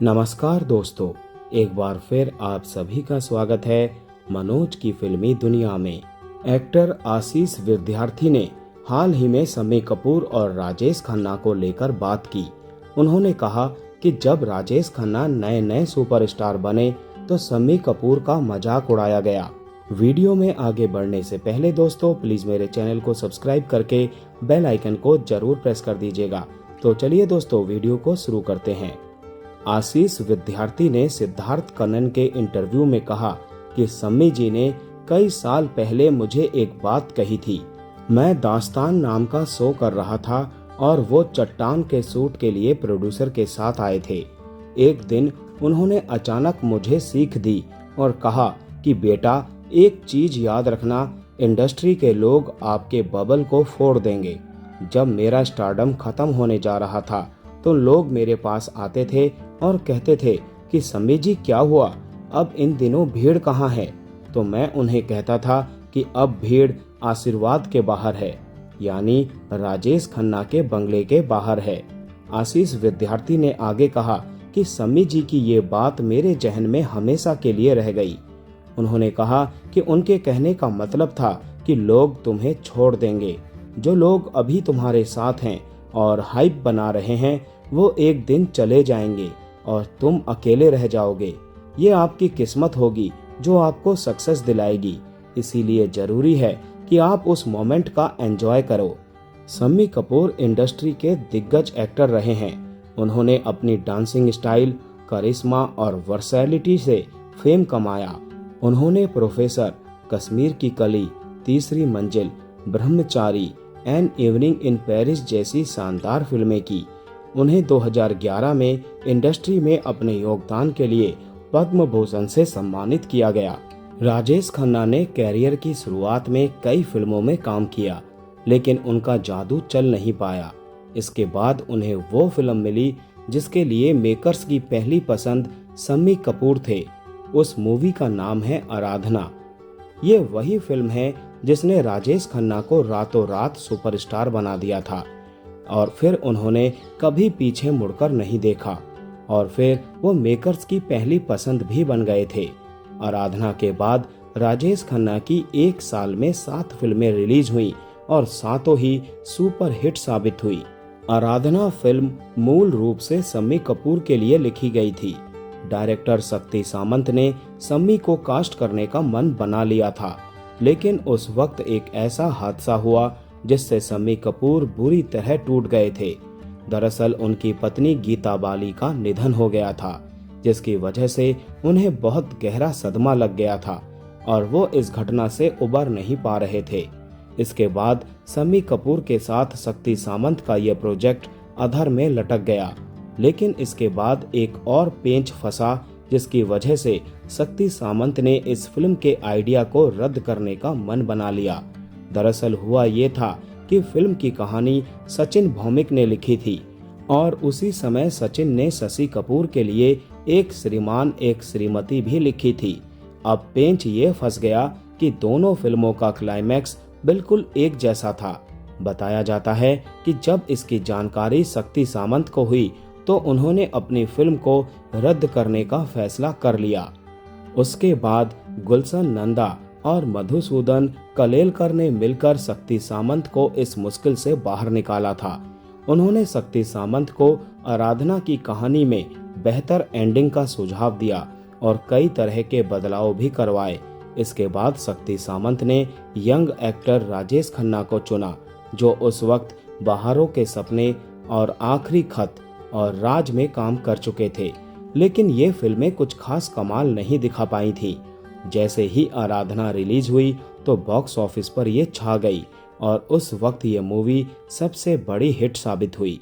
नमस्कार दोस्तों, एक बार फिर आप सभी का स्वागत है मनोज की फिल्मी दुनिया में। एक्टर आशीष विद्यार्थी ने हाल ही में शम्मी कपूर और राजेश खन्ना को लेकर बात की। उन्होंने कहा कि जब राजेश खन्ना नए नए सुपरस्टार बने तो शम्मी कपूर का मजाक उड़ाया गया। वीडियो में आगे बढ़ने से पहले दोस्तों प्लीज मेरे चैनल को सब्सक्राइब करके बेल आइकन को जरूर प्रेस कर दीजिएगा। तो चलिए दोस्तों वीडियो को शुरू करते हैं। आशीष विद्यार्थी ने सिद्धार्थ कन्नन के इंटरव्यू में कहा कि शम्मी जी ने कई साल पहले मुझे एक बात कही थी। मैं दास्तान नाम का शो कर रहा था और वो चट्टान के शूट के लिए प्रोड्यूसर के साथ आए थे। एक दिन उन्होंने अचानक मुझे सीख दी और कहा कि बेटा एक चीज याद रखना, इंडस्ट्री के लोग आपके बबल को फोड़ देंगे। जब मेरा स्टारडम खत्म होने जा रहा था तो लोग मेरे पास आते थे और कहते थे कि शम्मी जी क्या हुआ, अब इन दिनों भीड़ कहाँ है। तो मैं उन्हें कहता था कि अब भीड़ आशीर्वाद के बाहर है, यानी राजेश खन्ना के बंगले के बाहर है। आशीष विद्यार्थी ने आगे कहा कि शम्मी जी की ये बात मेरे जहन में हमेशा के लिए रह गई। उन्होंने कहा कि उनके कहने का मतलब था कि लोग तुम्हें छोड़ देंगे। जो लोग अभी तुम्हारे साथ हैं और हाइप बना रहे हैं वो एक दिन चले जाएंगे और तुम अकेले रह जाओगे। ये आपकी किस्मत होगी जो आपको सक्सेस दिलाएगी, इसीलिए जरूरी है कि आप उस मोमेंट का एंजॉय करो। शम्मी कपूर इंडस्ट्री के दिग्गज एक्टर रहे हैं। उन्होंने अपनी डांसिंग स्टाइल, करिश्मा और वर्सैलिटी से फेम कमाया। उन्होंने प्रोफेसर, कश्मीर की कली, तीसरी मंजिल, ब्रह्मचारी, एन इवनिंग इन पेरिस जैसी शानदार फिल्में की। उन्हें 2011 में इंडस्ट्री में अपने योगदान के लिए पद्म भूषण से सम्मानित किया गया। राजेश खन्ना ने कैरियर की शुरुआत में कई फिल्मों में काम किया, लेकिन उनका जादू चल नहीं पाया। इसके बाद उन्हें वो फिल्म मिली जिसके लिए मेकर्स की पहली पसंद शम्मी कपूर थे। उस मूवी का नाम है आराधना। ये वही फिल्म है जिसने राजेश खन्ना को रातों रात सुपरस्टार बना दिया था और फिर उन्होंने कभी पीछे मुड़कर नहीं देखा और फिर वो मेकर्स की पहली पसंद भी बन गए थे। आराधना के बाद राजेश खन्ना की एक साल में 7 फिल्में रिलीज हुई और सातों ही सुपर हिट साबित हुई। आराधना फिल्म मूल रूप से शम्मी कपूर के लिए लिखी गई थी। डायरेक्टर शक्ति सामंत ने शम्मी को कास्ट करने का मन बना लिया था, लेकिन उस वक्त एक ऐसा हादसा हुआ जिससे शम्मी कपूर बुरी तरह टूट गए थे। दरअसल उनकी पत्नी गीता बाली का निधन हो गया था, जिसकी वजह से उन्हें बहुत गहरा सदमा लग गया था और वो इस घटना से उबर नहीं पा रहे थे। इसके बाद शम्मी कपूर के साथ शक्ति सामंत का यह प्रोजेक्ट अधर में लटक गया, लेकिन इसके बाद एक और पेंच फंसा जिसकी वजह से शक्ति सामंत ने इस फिल्म के आइडिया को रद्द करने का मन बना लिया। दरअसल हुआ ये था कि फिल्म की कहानी सचिन भौमिक ने लिखी थी और उसी समय सचिन ने शशि कपूर के लिए एक श्रीमान एक श्रीमती भी लिखी थी। अब पेंच ये फंस गया कि दोनों फिल्मों का क्लाइमैक्स बिल्कुल एक जैसा था। बताया जाता है कि जब इसकी जानकारी शक्ति सामंत को हुई तो उन्होंने अपनी फिल्म को रद्द करने का फैसला कर लिया। उसके बाद गुलशन नंदा और मधुसूदन कलेलकर ने मिलकर शक्ति सामंत को इस मुश्किल से बाहर निकाला था। उन्होंने शक्ति सामंत को आराधना की कहानी में बेहतर एंडिंग का सुझाव दिया और कई तरह के बदलाव भी करवाए। इसके बाद शक्ति सामंत ने यंग एक्टर राजेश खन्ना को चुना, जो उस वक्त बहारों के सपने और आखिरी खत और राज में काम कर चुके थे, लेकिन ये फिल्में कुछ खास कमाल नहीं दिखा पाई थी। जैसे ही आराधना रिलीज हुई तो बॉक्स ऑफिस पर ये छा गई और उस वक्त ये मूवी सबसे बड़ी हिट साबित हुई।